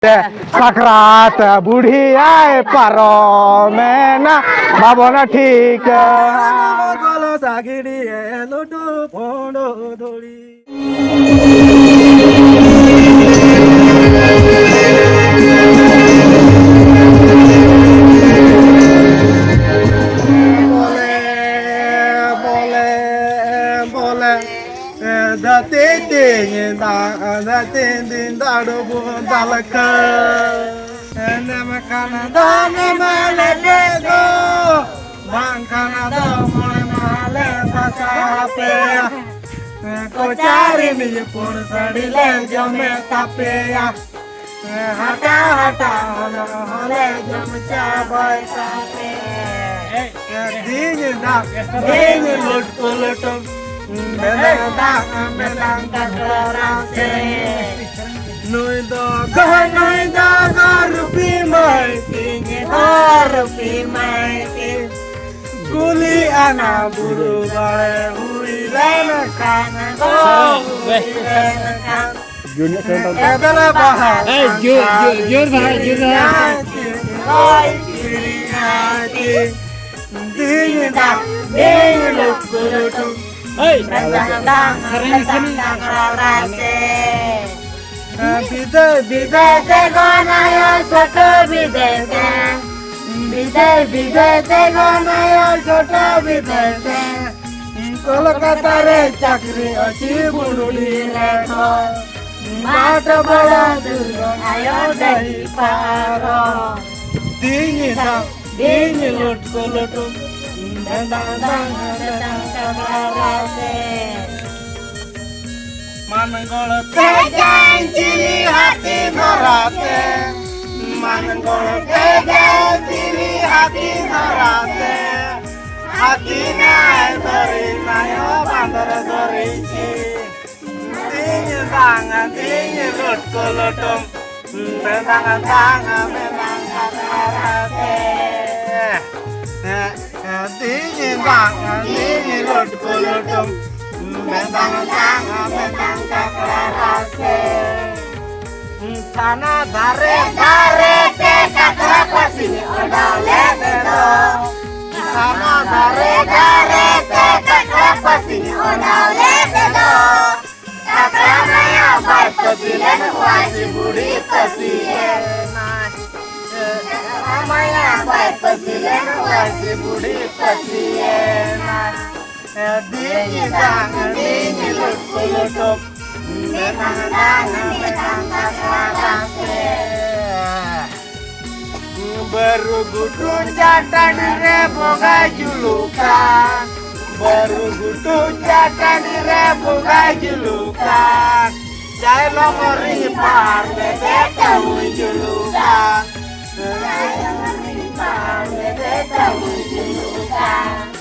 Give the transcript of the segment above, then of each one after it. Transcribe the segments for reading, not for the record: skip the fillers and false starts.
সাকরাত বুড়িয়ায় পারো মেনা ভাবনা ঠিক গলো সাগিরি এলোটো ফোনো ধরি বলে বলে বলে দাতে দিন দাড়ো দালকা নামখানা দানে মালে গো বাংখানা দো মনে মালে সাসাপে কোচারি মি পুর সড়িলে জমে তাপে হাটা হাটা হলে জমচা বয় তাপে দিন লুট লুট মেদাং কাকরাতে nuôi da rupi mai ting guli ana buru bare hui lena kana go lena kan Junior Sentang edala bahar jur bhai oi kiriati ding lut hey বিদায় তে গনায় ছোট বিদায় তে গনায় ছোট বিদায় তে কলকাতারে চাকরি অছি বুড়ুলি রে মাঠ বড় দূর আয় দেহি পার দিন লুট লুট মানগড়তে যাইছিলি হাতি ধরাতে মানগড়তে যাইছিলি হাতি ধরাতে হাতি নাই ধরি নাই বান্দর ধরিছি দিন লুট লুটম মেদাং ধরাতে দিন লুট লুটম medang kakrase sana dare te kakrapasi odale do sana dare te kakrapasi odale do kakramaya bapasilen wasi budi pasien kakramaya bapasilen wasi budi pasien Dingi lutup Metang kakrase Baru gudu jatan re boga julukan Baru gudu jatan re boga julukan Jai lomori par bebeta julukan Jai lomori par bebeta julukan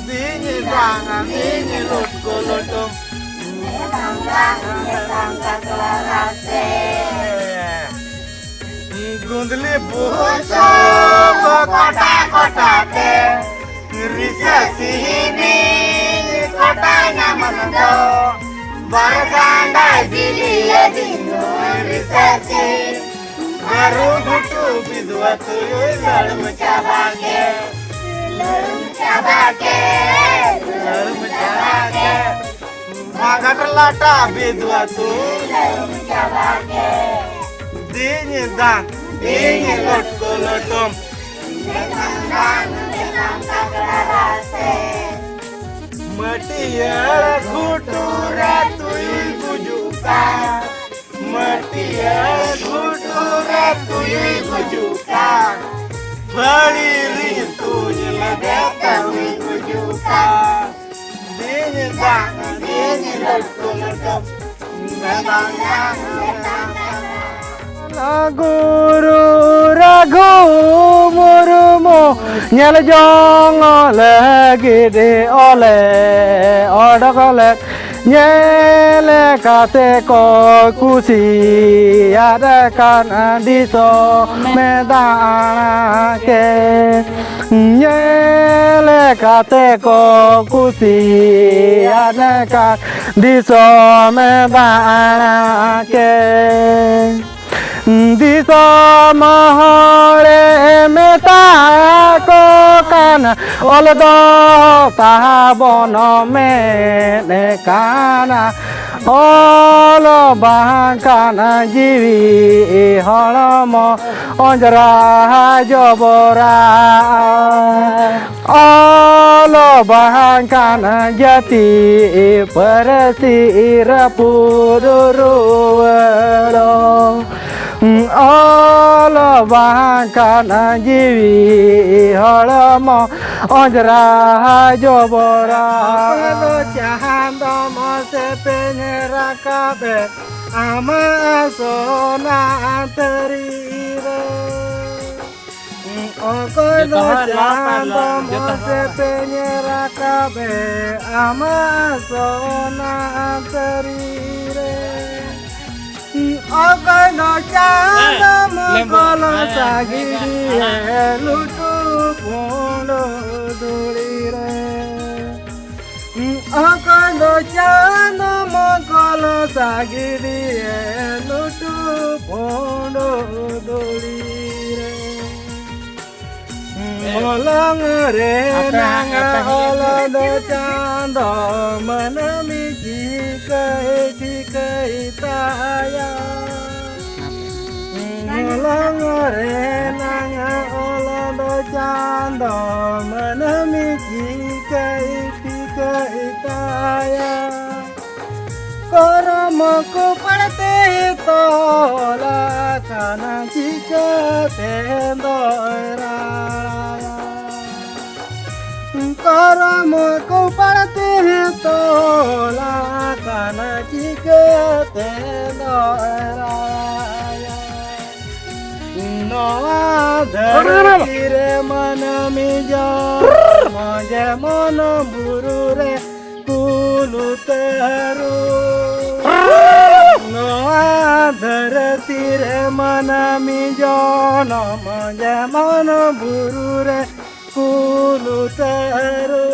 Dingi lut kulutum Metang kakrase Gundli buso kota te Risa sini kotanya mendo Barganda dili dino risa sini Baru gutu bidwa tuyul dalam cabake Magar lata bidwa tu dingi lot kolotom Matiar kutura tui bujuka Matiar kutura tui bujuka Bali rintu nyelagata wikujuka Dini lutup Guru Ragu Murumu Nyel jong lagi di oleh odok oleh Nyele kate ko kusi ada kan di so medana ke Nyele kate ko kusi ada kan di so medana ke Disom hore meta ko kan oldo tahabono mene kana olo bahangkana jiwi holomo onjara jobora olo bahangkana jati persi rapuduruwelo olo bahangkana jiwi holomo onjara jobora Pelo chahando mo se peñera cabe Amazona anterire Okolo chahando mo se peñera cabe Amazona anterire Okolo chahando mo kolo sagiri lutu pulo dulire Akando chano mongkolo sagiri lutu pondo dolire Molang re nanga olado chando manami jikai taya Molang re nanga olado chando manami jikai itaya Koromoku parte tola kana chica tendo raya Koromoku parte tola kana chica tendo raya No adhare manami jo moje mono burure kulutaru No adhare tire manami jo no moje mono burure kulutaru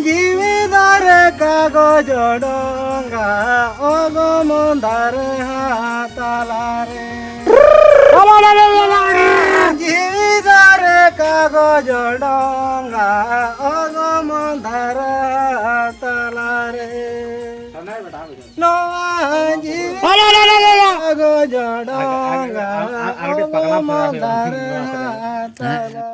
Jividare kagojo donga ogo mondare hatalare Jividare kagojo donga ogo mondare hatalare No jividare kagojo donga ogo mondare hatalare